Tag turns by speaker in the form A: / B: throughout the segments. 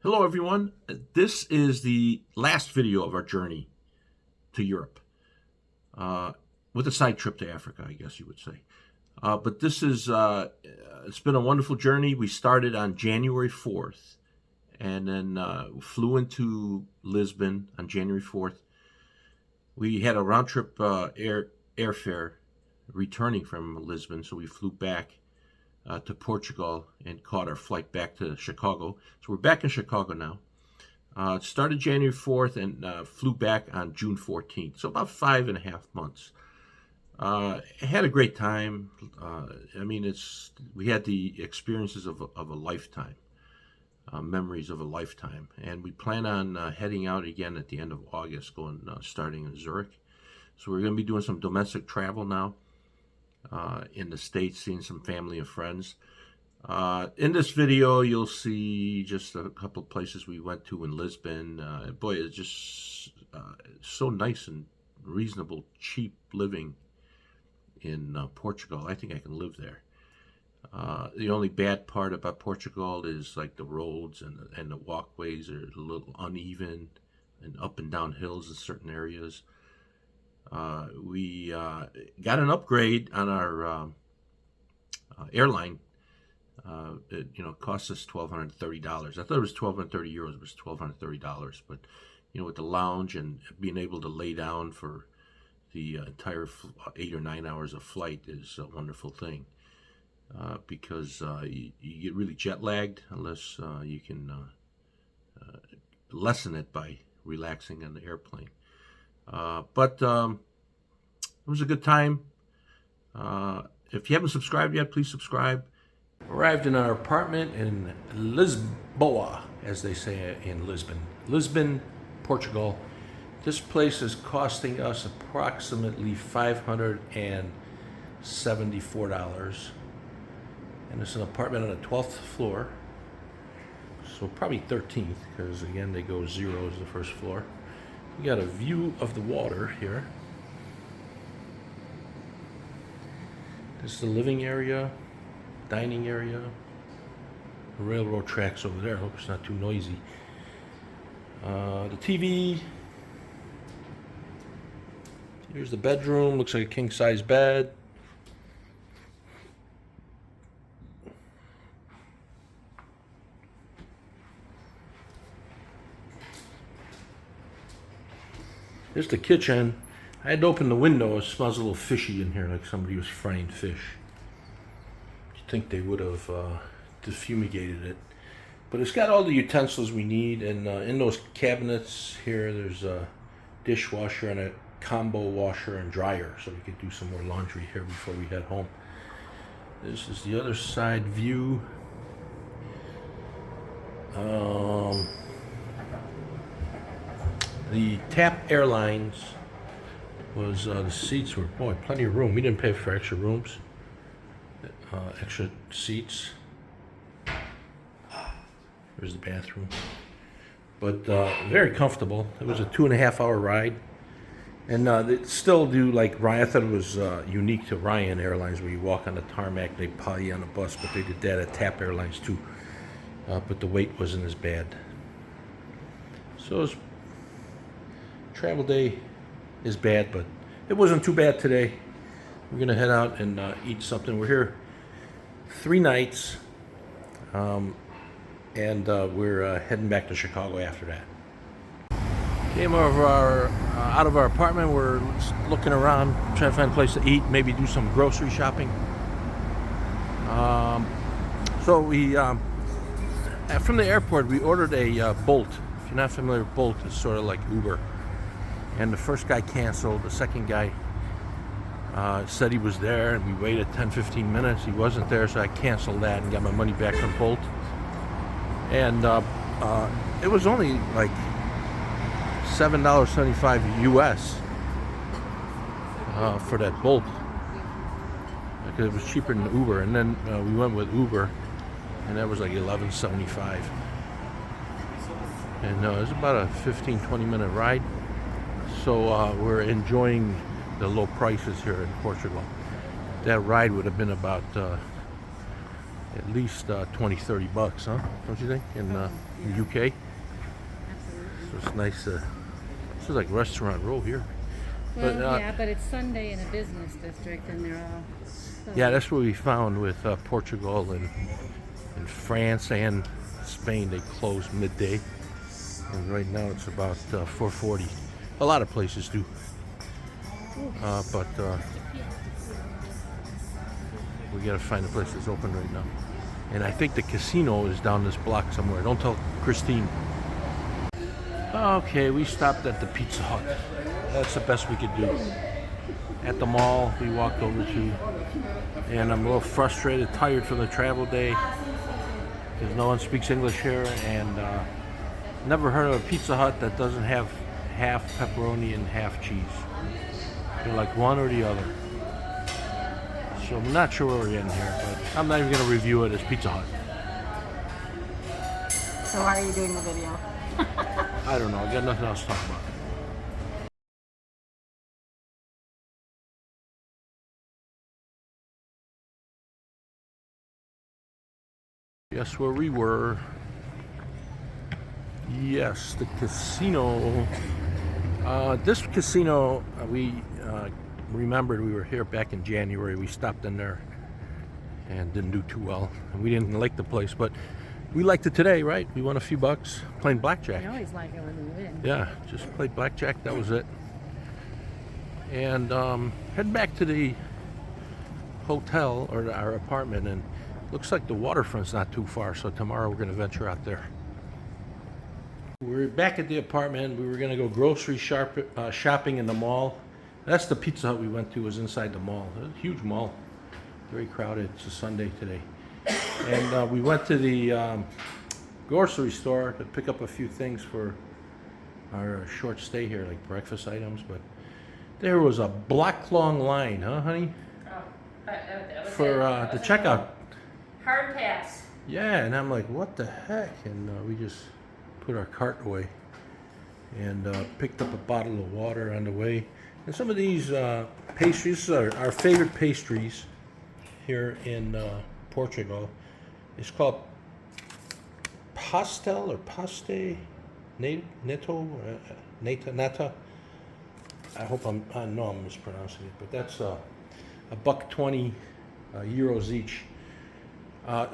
A: Hello, everyone. This is the last video of our journey to Europe, uh, with a side trip to Africa, I guess you would say. But this is, it's been a wonderful journey. We started on January 4th and then flew into Lisbon on January 4th. We had a round trip airfare returning from Lisbon, so we flew back to Portugal and caught our flight back to Chicago. So we're back in Chicago now. It started January 4th and flew back on June 14th. So about 5.5 months. Had a great time. We had the experiences of a lifetime, memories of a lifetime. And we plan on heading out again at the end of August, starting in Zurich. So we're going to be doing some domestic travel now. In the States, seeing some family and friends. In this video, you'll see just a couple of places we went to in Lisbon. Boy, it's just so nice and reasonable, cheap living in Portugal. I think I can live there. The only bad part about Portugal is like the roads and the walkways are a little uneven and up and down hills in certain areas. We got an upgrade on our airline. It cost us $1,230. I thought it was 1,230 euros. It was $1,230. But with the lounge and being able to lay down for the entire 8 or 9 hours of flight is a wonderful thing. Because you get really jet lagged unless you can lessen it by relaxing on the airplane. But it was a good time. If you haven't subscribed yet, please subscribe. Arrived in our apartment in Lisboa, as they say in Lisbon. Lisbon, Portugal. This place is costing us approximately $574. And it's an apartment on the 12th floor. So probably 13th, because again, they go 0 as the first floor. We got a view of the water here. This is the living area, dining area. The railroad tracks over there. I hope it's not too noisy. The TV. Here's the bedroom. Looks like a king-size bed. Here's the kitchen. I had to open the window. It smells a little fishy in here, like somebody was frying fish. You'd think they would have defumigated it. But it's got all the utensils we need. And in those cabinets here, there's a dishwasher and a combo washer and dryer. So we could do some more laundry here before we head home. This is the other side view. The TAP Airlines was, the seats were, boy, plenty of room. We didn't pay for extra rooms, extra seats. There's the bathroom. But very comfortable. It was a 2.5-hour ride. And they still do, like, Ryan, I thought it was unique to Ryan Airlines, where you walk on the tarmac, they pile you on a bus, but they did that at TAP Airlines too. But the wait wasn't as bad. So it's travel day is bad, but it wasn't too bad today. We're gonna head out and eat something. We're here 3 nights, and we're heading back to Chicago after that. Came over out of our apartment. We're looking around, trying to find a place to eat, maybe do some grocery shopping. So we from the airport we ordered a Bolt. If you're not familiar with Bolt, it's sort of like Uber. And the first guy canceled. The second guy said he was there, and we waited 10-15 minutes. He wasn't there, so I canceled that and got my money back from Bolt. And it was only like $7.75 US for that Bolt, because it was cheaper than Uber. And then we went with Uber, and that was like $11.75. And it was about a 15-20 minute ride. So we're enjoying the low prices here in Portugal. That ride would have been about at least 20, 30 bucks, huh? Don't you think? In the UK?
B: Absolutely.
A: So it's nice. This is like Restaurant Row here.
B: Well, yeah, but it's Sunday in a business district, and they're all.
A: Yeah, that's what we found with Portugal and France and Spain. They close midday, and right now it's about 4:40. A lot of places do, but we gotta find a place that's open right now. And I think the casino is down this block somewhere. Don't tell Christine. Okay, we stopped at the Pizza Hut. That's the best we could do. At the mall, we walked over to, and I'm a little frustrated, tired from the travel day, because no one speaks English here, and never heard of a Pizza Hut that doesn't have half pepperoni and half cheese. You're like one or the other. So I'm not sure what we're getting here, but I'm not even going to review it as Pizza Hut.
B: So why are you doing the video?
A: I don't know. I got nothing else to talk about. Guess where we were. Yes, the casino. This casino, we remembered we were here back in January. We stopped in there and didn't do too well. And we didn't like the place, but we liked it today, right? We won a few bucks playing blackjack.
B: I always like it when we win.
A: Yeah, just played blackjack. That was it. And heading back to the hotel or our apartment, and looks like the waterfront's not too far. So tomorrow we're going to venture out there. We're back at the apartment. We were going to go grocery shopping in the mall. That's the Pizza Hut we went to, was inside the mall. It was a huge mall. Very crowded. It's a Sunday today. And we went to the grocery store to pick up a few things for our short stay here, like breakfast items. But there was a block-long line, huh, honey?
B: Oh, that was
A: for the checkout.
B: Hard pass.
A: Yeah, and I'm like, what the heck? And we just put our cart away and picked up a bottle of water on the way. And some of these pastries are our favorite pastries here in Portugal. It's called pastel or paste netto, nata. I hope I know I'm mispronouncing it, but that's $1.20 euros each.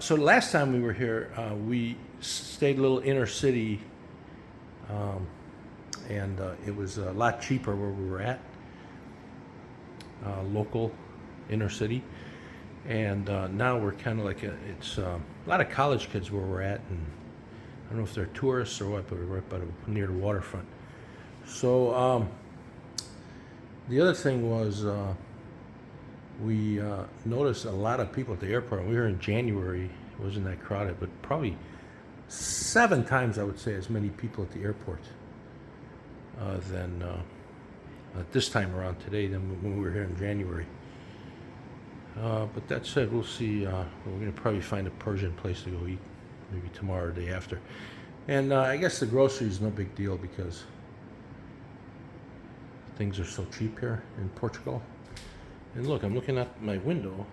A: So last time we were here, we stayed a little inner city, and it was a lot cheaper where we were at, local inner city. And now we're kind of like it's a lot of college kids where we're at, and I don't know if they're tourists or what, but we're right near the waterfront. So the other thing was we noticed a lot of people at the airport. We were in January; it wasn't that crowded, but probably 7 times, I would say, as many people at the airport than at this time around today than when we were here in January. But that said, we'll see. We're going to probably find a Persian place to go eat, maybe tomorrow or the day after. And I guess the groceries is no big deal because things are so cheap here in Portugal. And look, I'm looking out my window,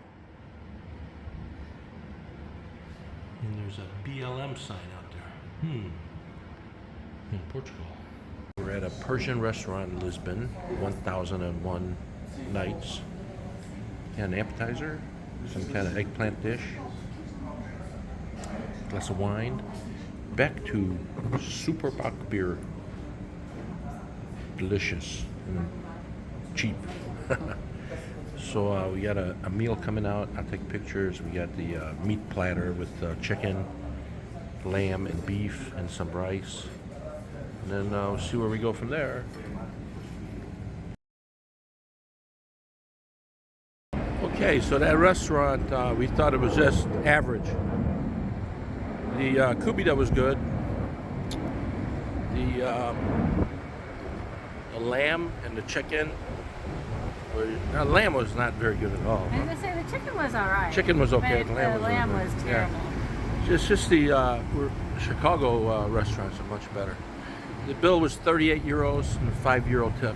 A: and there's a BLM sign out there. In Portugal. We're at a Persian restaurant in Lisbon, 1001 nights. An appetizer, some kind of eggplant dish, glass of wine, back to super bock beer. Delicious and cheap. So we got a meal coming out. I'll take pictures. We got the meat platter with chicken, lamb, and beef, and some rice. And then we'll see where we go from there. Okay, so that restaurant, we thought it was just average. The kubida was good. The lamb and the chicken. The lamb was not very good at all.
B: I was going to say the chicken was all right.
A: Chicken was okay.
B: But the lamb was terrible.
A: Yeah. Just the Chicago restaurants are much better. The bill was 38 euros and a €5 tip.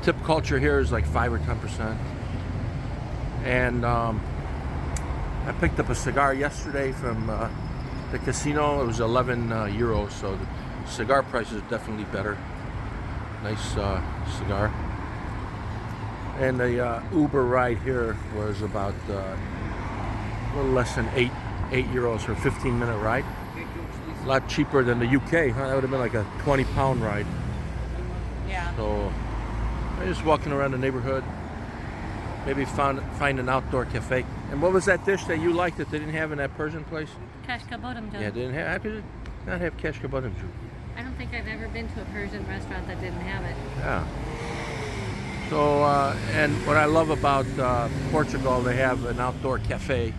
A: Tip culture here is like 5 or 10%. And I picked up a cigar yesterday from the casino. It was 11 euros, so the cigar price is definitely better. Nice cigar. And the Uber ride here was about a little less than 8 euros for a 15-minute ride. A lot cheaper than the UK, huh? That would have been like a 20-pound ride.
B: Yeah.
A: So I'm just walking around the neighborhood. Maybe find an outdoor cafe. And what was that dish that you liked that they didn't have in that Persian place?
B: Kashka Bodum.
A: Yeah, didn't have. How could it not have kashka badam?
B: I don't think I've ever been to a Persian restaurant that didn't have it.
A: Yeah. So, and what I love about Portugal, they have an outdoor cafe,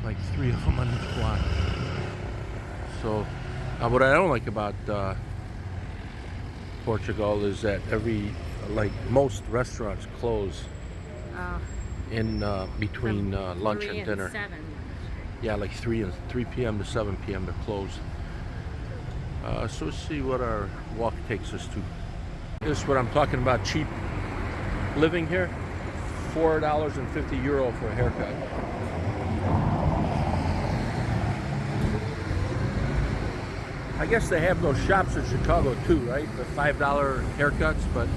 A: like 3 of them on each block. So, what I don't like about Portugal is that most restaurants close in between lunch and dinner.
B: 7.
A: Yeah, like 3 p.m. to 7 p.m. they're closed. So let's see what our walk takes us to. This is what I'm talking about, cheap living here. €4.50 for a haircut. I guess they have those shops in Chicago too, right? The $5 haircuts, but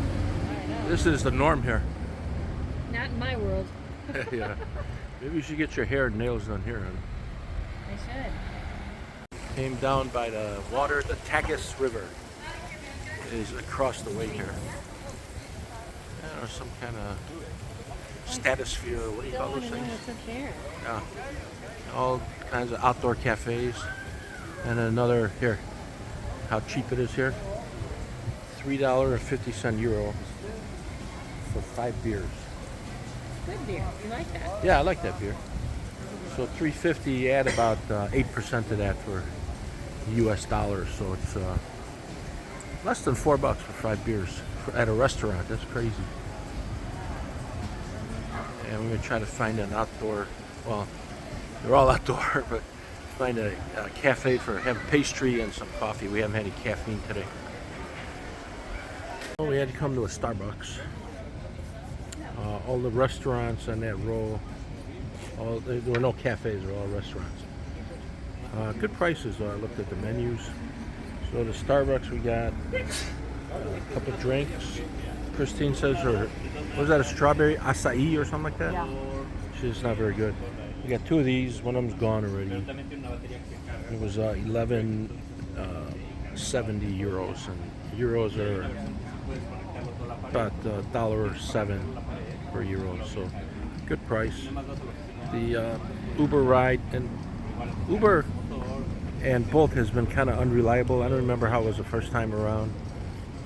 A: this is the norm here.
B: Not in my world.
A: Yeah. Maybe you should get your hair and nails done here, honey.
B: I should.
A: Came down by the water. The Tagus River is across the way here. Yeah, or some kind of stratosphere. What do you call those things? Yeah. All kinds of outdoor cafes. And another here. How cheap it is here. €3.50 for 5 beers.
B: Good beer. You like that?
A: Yeah, I like that beer. So $3.50, add about 8% to that for US dollars. So it's less than $4 for 5 beers at a restaurant. That's crazy. And we're gonna try to find an outdoor. Well, they're all outdoor, but find a cafe for having pastry and some coffee. We haven't had any caffeine today. Well, we had to come to a Starbucks. All the restaurants on that row, there were no cafes, they're all restaurants. Good prices though. I looked at the menus. So the Starbucks, we got a couple of drinks. Christine says, was that a strawberry acai or something like that?
B: Yeah.
A: She's not very good. We got 2 of these. One of them's gone already. It was 11.70 euros, and euros are about $1.07 per euro. So good price. The Uber ride, and Uber and Bolt has been kind of unreliable. I don't remember how it was the first time around.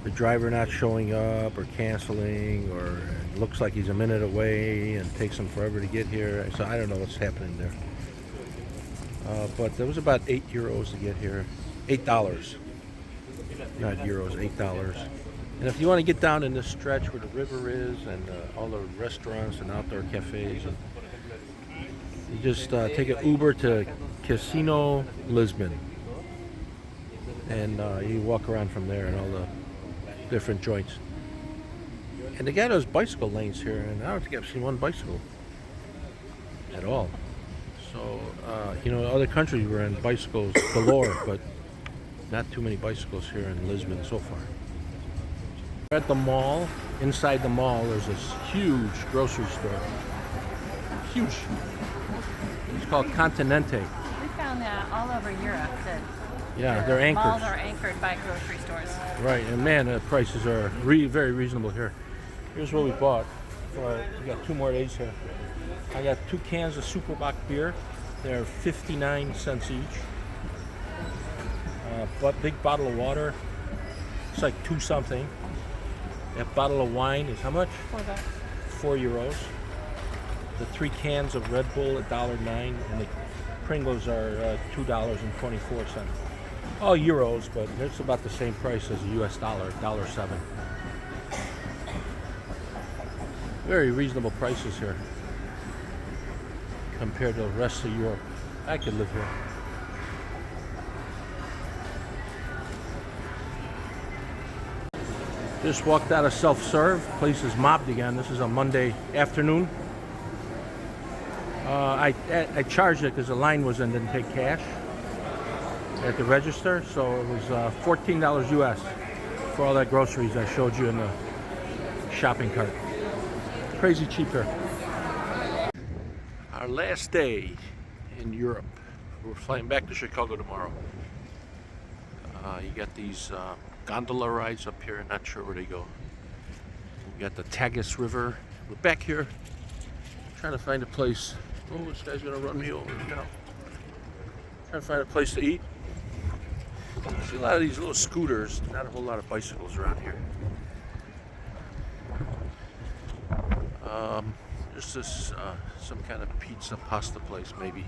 A: The driver not showing up or canceling, or it looks like he's a minute away and takes him forever to get here. So I don't know what's happening there. But there was about 8 euros to get here. $8. Not euros, $8. And if you want to get down in this stretch where the river is and all the restaurants and outdoor cafes, you just take an Uber to Casino Lisbon. And you walk around from there and all the different joints. And they got those bicycle lanes here, and I don't think I've seen one bicycle at all. So, other countries were in bicycles galore, but not too many bicycles here in Lisbon so far. We're at the mall. Inside the mall, there's this huge grocery store. Huge. It's called Continente.
B: We found that all over Europe.
A: Yeah, they're anchored.
B: Malls are anchored by grocery stores.
A: Right, and man, the prices are very reasonable here. Here's what we bought. We got 2 more days here. I got 2 cans of Superbock beer. They're 59 cents each. But big bottle of water. It's like 2 something. That bottle of wine is how much?
B: $4.
A: 4 euros. The 3 cans of Red Bull $1.09, and the Pringles are $2.24. All euros, but it's about the same price as a US dollar, $1.07. Very reasonable prices here compared to the rest of Europe. I could live here. Just walked out of self-serve. Place is mobbed again. This is a Monday afternoon.
C: I charged it because the line was in, didn't take cash at the register, so it was $14 US for all that groceries I showed you in the shopping cart. Crazy cheap here. Our last day in Europe. We're flying back to Chicago tomorrow. You got these gondola rides up here, not sure where they go. We got the Tagus River. We're back here trying to find a place. Oh, this guy's gonna run me over now. Trying to find a place to eat. See a lot of these little scooters, not a whole lot of bicycles around here. There's this some kind of pizza pasta place maybe.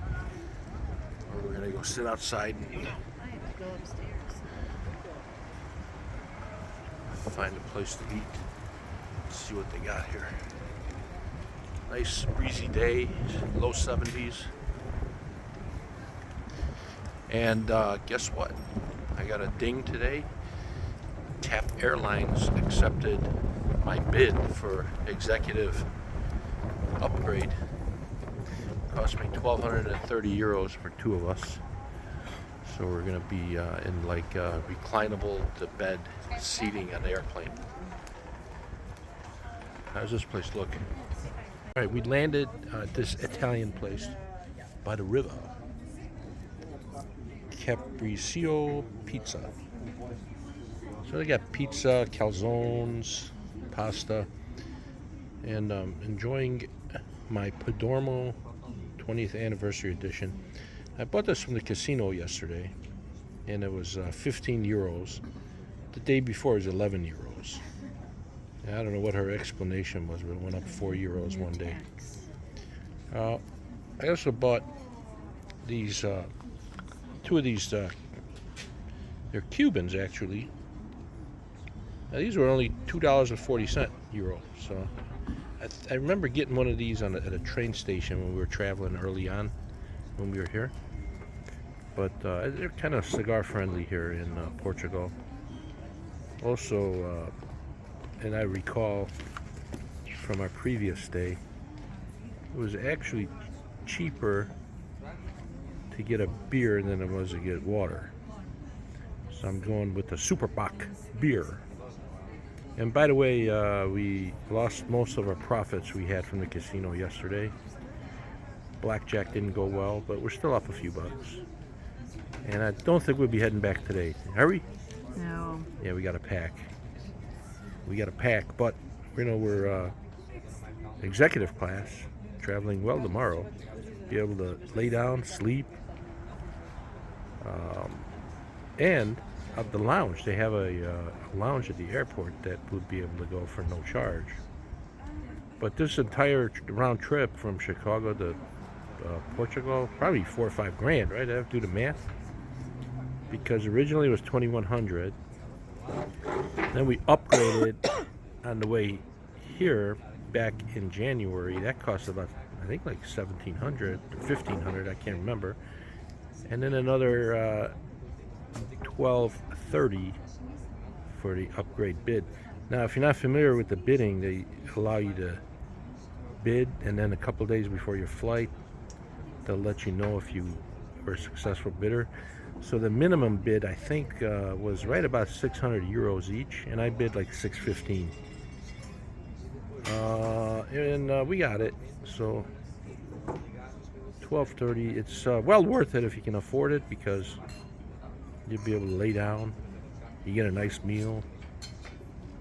C: Or we're gonna go sit outside and eat.
B: I have to go upstairs.
C: Find a place to eat. Let's see what they got here. Nice breezy day, low 70s. And guess what? I got a ding today. TAP Airlines accepted my bid for executive upgrade. Cost me 1,230 euros for two of us. So we're gonna be in like reclinable to bed seating on the airplane. How's this place look? All right, we landed at this Italian place by the river. Capriccio Pizza. So they got pizza, calzones, pasta, and enjoying my Padormo 20th anniversary edition. I bought this from the casino yesterday, and it was 15 euros. The day before it was 11 euros. I don't know what her explanation was, but it went up 4 euros one day. I also bought these, two of these, they're Cubans actually. Now, these were only $2.40 euro. So I remember getting one of these at a train station when we were traveling early on, when we were here. But they're kind of cigar friendly here in Portugal. Also, and I recall from our previous stay, it was actually cheaper to get a beer than it was to get water. So I'm going with the Superbock beer. And by the way, we lost most of our profits we had from the casino yesterday. Blackjack didn't go well, but we're still up a few bucks. And I don't think we'll be heading back today. Are we?
B: No.
C: Yeah, we got to pack. We got to pack, but we're executive class, traveling well tomorrow. Be able to lay down, sleep, and at the lounge. They have a lounge at the airport that would be able to go for no charge. But this entire round trip from Chicago to Portugal, probably $4 or $5 grand, right? I have to do the math. Because originally it was 2,100. Then we upgraded on the way here back in January. That cost about, I think, like 1,700 or 1,500. I can't remember. And then another 1,230 for the upgrade bid. Now, if you're not familiar with the bidding, they allow you to bid, and then a couple days before your flight, they'll let you know if you were a successful bidder. So the minimum bid, I think, was right about 600 euros each, and I bid like 615. And we got it. So 1230. It's well worth it if you can afford it, because you'll be able to lay down. You get a nice meal,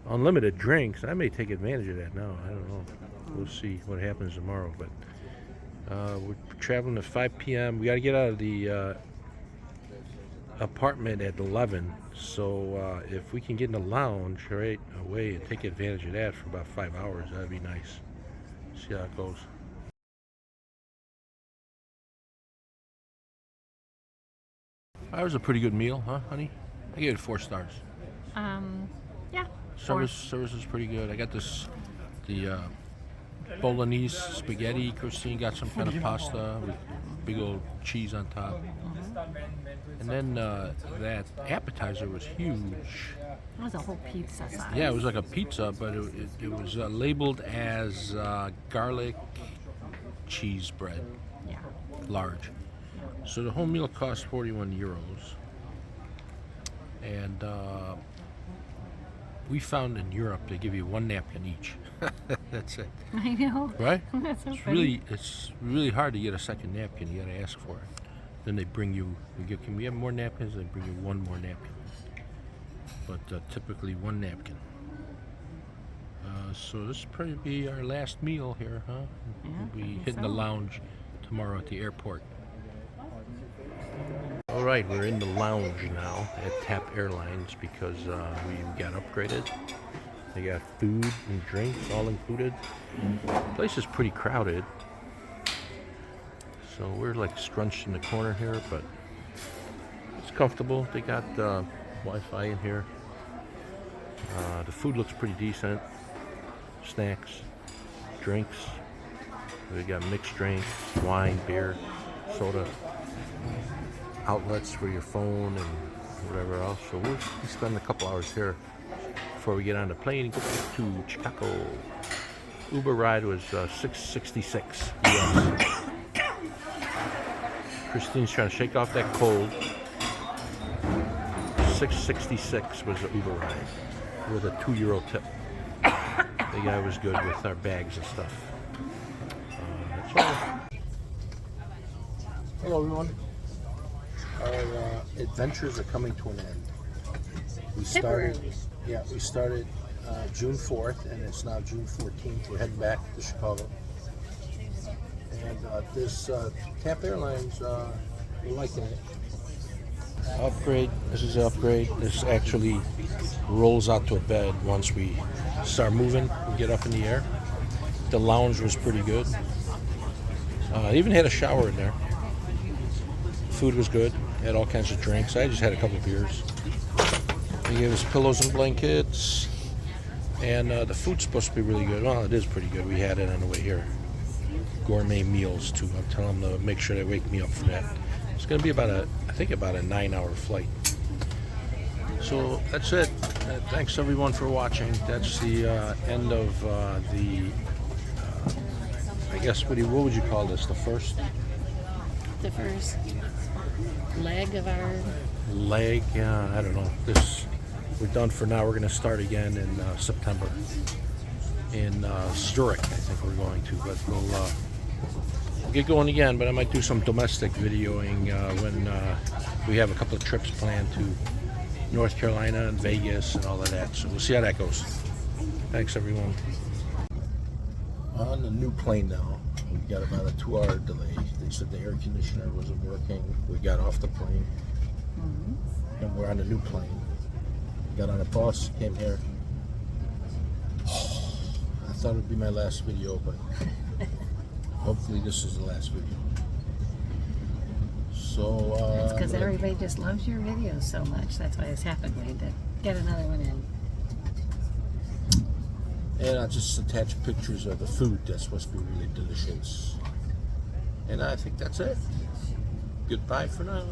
C: unlimited drinks. I may take advantage of that now. I don't know. We'll see what happens tomorrow. But we're traveling at 5 p.m. We got to get out of the apartment at 11. So if we can get in the lounge right away and take advantage of that for about 5 hours, that'd be nice. See how it goes. That was a pretty good meal, huh, honey? I gave it 4 stars.
B: Yeah.
C: Service is pretty good. I got the Bolognese spaghetti. Christine got some kind of pasta with big old cheese on top. And then that appetizer was huge.
B: It was a whole pizza size.
C: Yeah, it was like a pizza, but it was labeled as garlic cheese bread,
B: Yeah.
C: large. So the whole meal costs 41 euros. And we found in Europe they give you one napkin each. That's it.
B: I know.
C: Right?
B: That's so
C: It's
B: funny.
C: really hard to get a second napkin. You gotta ask for it. Then they bring you. Can we have more napkins? They bring you one more napkin. But typically one napkin. So this will probably be our last meal here, huh?
B: Yeah,
C: We'll be
B: I think
C: hitting the
B: so.
C: lounge tomorrow at the airport. All right, we're in the lounge now at TAP Airlines because we got upgraded. They got food and drinks all included. The place is pretty crowded. So we're like scrunched in the corner here, but it's comfortable. They got Wi-Fi in here. The food looks pretty decent. Snacks, drinks. We got mixed drinks, wine, beer, soda, outlets for your phone and whatever else. So we'll be spending a couple hours here before we get on the plane and go back to Chicago. Uber ride was $6.66 US. Christine's trying to shake off that cold. $6.66 was the Uber ride with a €2 tip. The guy was good with our bags and stuff. That's all. Hello, everyone. Our adventures are coming to an end. We started June 4th, and it's now June 14th. We're heading back to Chicago. And this TAP Airlines, we're liking it. Upgrade. This is the upgrade. This actually rolls out to a bed once we start moving and get up in the air. The lounge was pretty good. Even had a shower in there. Food was good. Had all kinds of drinks. I just had a couple beers. They gave us pillows and blankets. And the food's supposed to be really good. Well, it is pretty good. We had it on the way here. Gourmet meals too. I'm telling them to make sure they wake me up for that. It's going to be about a 9-hour flight. So that's it. Thanks everyone for watching. That's the end of I guess what would you call this? The first
B: Leg of our.
C: leg? Yeah, I don't know. We're done for now. We're going to start again in September in Zurich. I think we're going to, but we'll get going again. But I might do some domestic videoing when we have a couple of trips planned to North Carolina and Vegas and all of that. So we'll see how that goes. Thanks, everyone. On the new plane now. We got about a 2-hour delay. They said the air conditioner wasn't working. We got off the plane. And we're on a new plane. Got on a bus, came here. I thought it would be my last video, but hopefully this is the last video. So
B: That's because everybody just loves your videos so much. That's why it's happened. We had to get another one in.
C: and I'll just attach pictures of the food that's supposed to be really delicious. And I think that's it. Goodbye for now.